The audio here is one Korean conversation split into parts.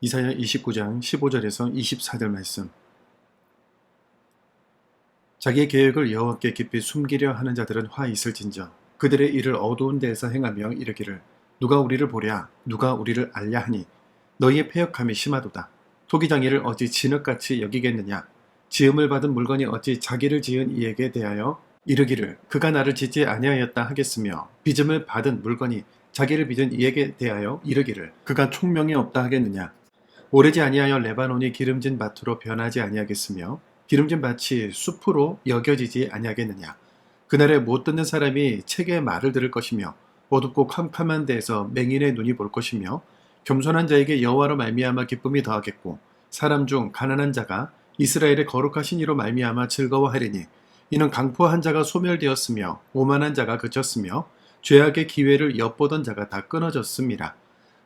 이사야 29장 15절에서 24절 말씀. 자기의 계획을 여호와께 깊이 숨기려 하는 자들은 화 있을진저 그들의 일을 어두운 데에서 행하며 이르기를 누가 우리를 보랴 누가 우리를 알랴 하니 너희의 패역함이 심하도다. 토기장이를 어찌 진흙같이 여기겠느냐. 지음을 받은 물건이 어찌 자기를 지은 이에게 대하여 이르기를 그가 나를 짓지 아니하였다 하겠으며 빚음을 받은 물건이 자기를 빚은 이에게 대하여 이르기를 그가 총명이 없다 하겠느냐. 오래지 아니하여 레바논이 기름진 밭으로 변하지 아니하겠으며 기름진 밭이 숲으로 여겨지지 아니하겠느냐. 그날에 못 듣는 사람이 책의 말을 들을 것이며 어둡고 캄캄한 데에서 맹인의 눈이 볼 것이며 겸손한 자에게 여호와로 말미암아 기쁨이 더하겠고 사람 중 가난한 자가 이스라엘의 거룩하신 이로 말미암아 즐거워하리니 이는 강포한 자가 소멸되었으며 오만한 자가 그쳤으며 죄악의 기회를 엿보던 자가 다 끊어졌습니다.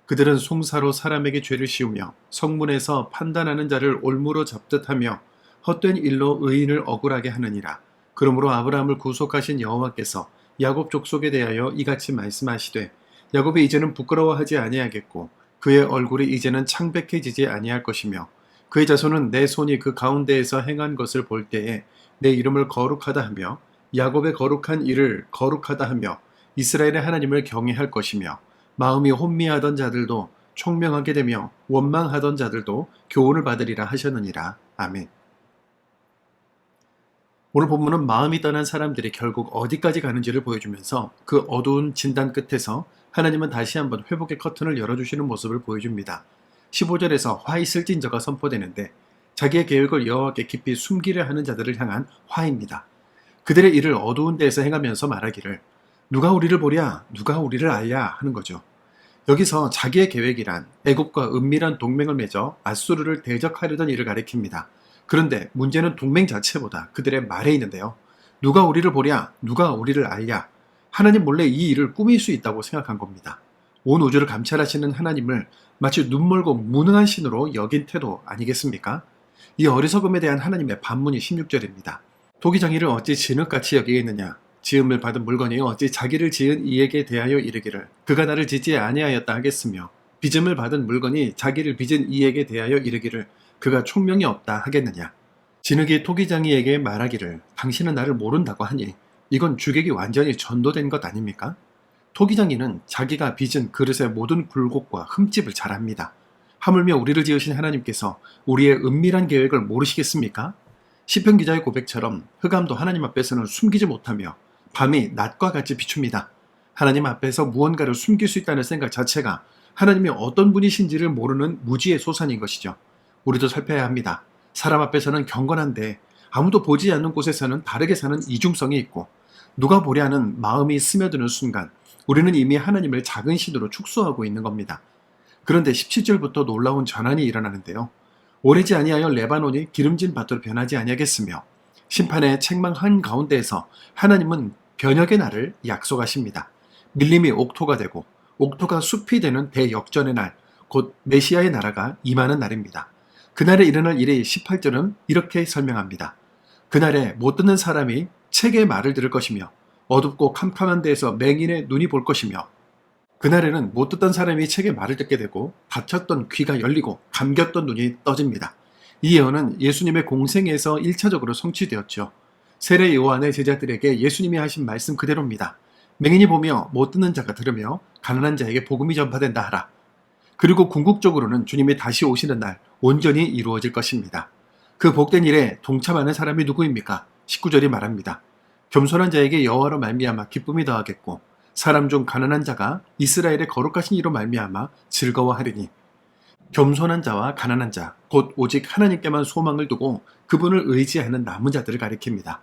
그들은 송사로 사람에게 죄를 씌우며 성문에서 판단하는 자를 올무로 잡듯하며 헛된 일로 의인을 억울하게 하느니라. 그러므로 아브라함을 구속하신 여호와께서 야곱 족속에 대하여 이같이 말씀하시되 야곱이 이제는 부끄러워하지 아니하겠고 그의 얼굴이 이제는 창백해지지 아니할 것이며 그의 자손은 내 손이 그 가운데에서 행한 것을 볼 때에 내 이름을 거룩하다 하며 야곱의 거룩한 일을 거룩하다 하며 이스라엘의 하나님을 경외할 것이며 마음이 혼미하던 자들도 총명하게 되며 원망하던 자들도 교훈을 받으리라 하셨느니라. 아멘. 오늘 본문은 마음이 떠난 사람들이 결국 어디까지 가는지를 보여주면서 그 어두운 진단 끝에서 하나님은 다시 한번 회복의 커튼을 열어주시는 모습을 보여줍니다. 15절에서 화 있을진저가 선포되는데 자기의 계획을 여호와께 깊이 숨기려 하는 자들을 향한 화입니다. 그들의 일을 어두운 데에서 행하면서 말하기를 누가 우리를 보랴 누가 우리를 알랴 하는 거죠. 여기서 자기의 계획이란 애굽과 은밀한 동맹을 맺어 아수르를 대적하려던 일을 가리킵니다. 그런데 문제는 동맹 자체보다 그들의 말에 있는데요. 누가 우리를 보랴 누가 우리를 알랴. 하나님 몰래 이 일을 꾸밀 수 있다고 생각한 겁니다. 온 우주를 감찰하시는 하나님을 마치 눈멀고 무능한 신으로 여긴 태도 아니겠습니까? 이 어리석음에 대한 하나님의 반문이 16절입니다. 토기장이를 어찌 진흙같이 여기겠느냐. 지음을 받은 물건이 어찌 자기를 지은 이에게 대하여 이르기를 그가 나를 짓지 아니하였다 하겠으며 빚음을 받은 물건이 자기를 빚은 이에게 대하여 이르기를 그가 총명이 없다 하겠느냐. 진흙이 토기장이에게 말하기를 당신은 나를 모른다고 하니 이건 주객이 완전히 전도된 것 아닙니까? 토기장이는 자기가 빚은 그릇의 모든 굴곡과 흠집을 잘 압니다. 하물며 우리를 지으신 하나님께서 우리의 은밀한 계획을 모르시겠습니까? 시편 기자의 고백처럼 흑암도 하나님 앞에서는 숨기지 못하며 밤이 낮과 같이 비춥니다. 하나님 앞에서 무언가를 숨길 수 있다는 생각 자체가 하나님이 어떤 분이신지를 모르는 무지의 소산인 것이죠. 우리도 살펴야 합니다. 사람 앞에서는 경건한데 아무도 보지 않는 곳에서는 다르게 사는 이중성이 있고 누가 보랴는 마음이 스며드는 순간 우리는 이미 하나님을 작은 신으로 축소하고 있는 겁니다. 그런데 17절부터 놀라운 전환이 일어나는데요. 오래지 아니하여 레바논이 기름진 밭으로 변하지 아니하겠으며 심판의 책망 한가운데에서 하나님은 변혁의 날을 약속하십니다. 밀림이 옥토가 되고 옥토가 숲이 되는 대역전의 날, 곧 메시아의 나라가 임하는 날입니다. 그날에 일어날 일이 18절은 이렇게 설명합니다. 그날에 못 듣는 사람이 책의 말을 들을 것이며 어둡고 캄캄한 데에서 맹인의 눈이 볼 것이며 그날에는 못 듣던 사람이 책의 말을 듣게 되고 닫혔던 귀가 열리고 감겼던 눈이 떠집니다. 이 예언은 예수님의 공생에서 1차적으로 성취되었죠. 세례 요한의 제자들에게 예수님이 하신 말씀 그대로입니다. 맹인이 보며 못 듣는 자가 들으며 가난한 자에게 복음이 전파된다 하라. 그리고 궁극적으로는 주님이 다시 오시는 날 온전히 이루어질 것입니다. 그 복된 일에 동참하는 사람이 누구입니까? 19절이 말합니다. 겸손한 자에게 여호와로 말미암아 기쁨이 더하겠고 사람 중 가난한 자가 이스라엘의 거룩하신 이로 말미암아 즐거워하리니. 겸손한 자와 가난한 자, 곧 오직 하나님께만 소망을 두고 그분을 의지하는 남은 자들을 가리킵니다.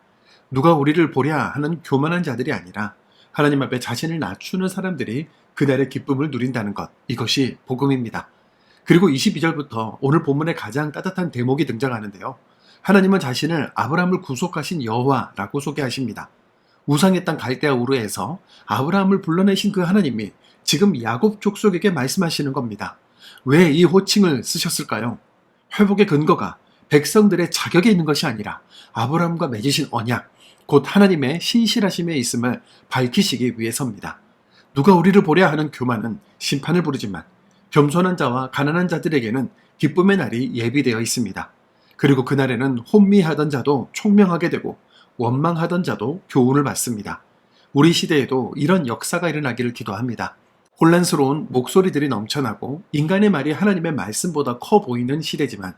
누가 우리를 보랴 하는 교만한 자들이 아니라 하나님 앞에 자신을 낮추는 사람들이 그날의 기쁨을 누린다는 것, 이것이 복음입니다. 그리고 22절부터 오늘 본문의 가장 따뜻한 대목이 등장하는데요. 하나님은 자신을 아브라함을 구속하신 여호와라고 소개하십니다. 우상의 땅 갈대아 우르에서 아브라함을 불러내신 그 하나님이 지금 야곱 족속에게 말씀하시는 겁니다. 왜 이 호칭을 쓰셨을까요? 회복의 근거가 백성들의 자격에 있는 것이 아니라 아브라함과 맺으신 언약, 곧 하나님의 신실하심에 있음을 밝히시기 위해서입니다. 누가 우리를 보랴 하는 교만은 심판을 부르지만 겸손한 자와 가난한 자들에게는 기쁨의 날이 예비되어 있습니다. 그리고 그날에는 혼미하던 자도 총명하게 되고 원망하던 자도 교훈을 받습니다. 우리 시대에도 이런 역사가 일어나기를 기도합니다. 혼란스러운 목소리들이 넘쳐나고 인간의 말이 하나님의 말씀보다 커 보이는 시대지만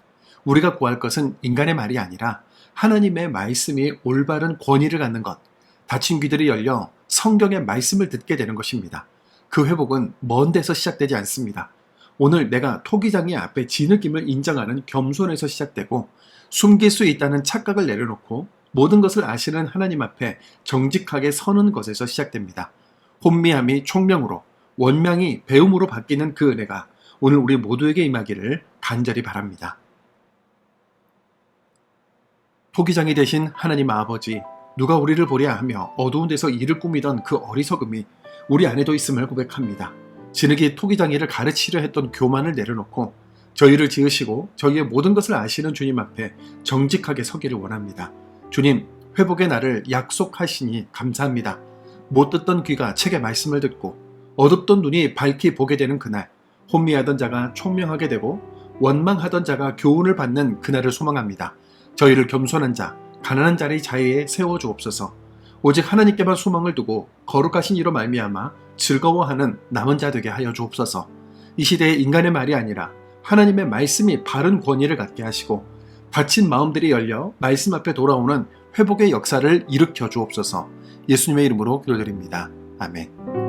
우리가 구할 것은 인간의 말이 아니라 하나님의 말씀이 올바른 권위를 갖는 것, 닫힌 귀들이 열려 성경의 말씀을 듣게 되는 것입니다. 그 회복은 먼 데서 시작되지 않습니다. 오늘 내가 토기장이 앞에 진흙임을 인정하는 겸손에서 시작되고 숨길 수 있다는 착각을 내려놓고 모든 것을 아시는 하나님 앞에 정직하게 서는 것에서 시작됩니다. 혼미함이 총명으로, 원망이 배움으로 바뀌는 그 은혜가 오늘 우리 모두에게 임하기를 간절히 바랍니다. 토기장이 되신 하나님 아버지, 누가 우리를 보랴 하며 어두운 데서 일을 꾸미던 그 어리석음이 우리 안에도 있음을 고백합니다. 진흙이 토기장이를 가르치려 했던 교만을 내려놓고 저희를 지으시고 저희의 모든 것을 아시는 주님 앞에 정직하게 서기를 원합니다. 주님, 회복의 날을 약속하시니 감사합니다. 못 듣던 귀가 책의 말씀을 듣고 어둡던 눈이 밝히 보게 되는 그날, 혼미하던 자가 총명하게 되고 원망하던 자가 교훈을 받는 그날을 소망합니다. 저희를 겸손한 자, 가난한 자의 자리에 세워주옵소서. 오직 하나님께만 소망을 두고 거룩하신 이로 말미암아 즐거워하는 남은 자 되게 하여 주옵소서. 이 시대에 인간의 말이 아니라 하나님의 말씀이 바른 권위를 갖게 하시고 닫힌 마음들이 열려 말씀 앞에 돌아오는 회복의 역사를 일으켜 주옵소서. 예수님의 이름으로 기도드립니다. 아멘.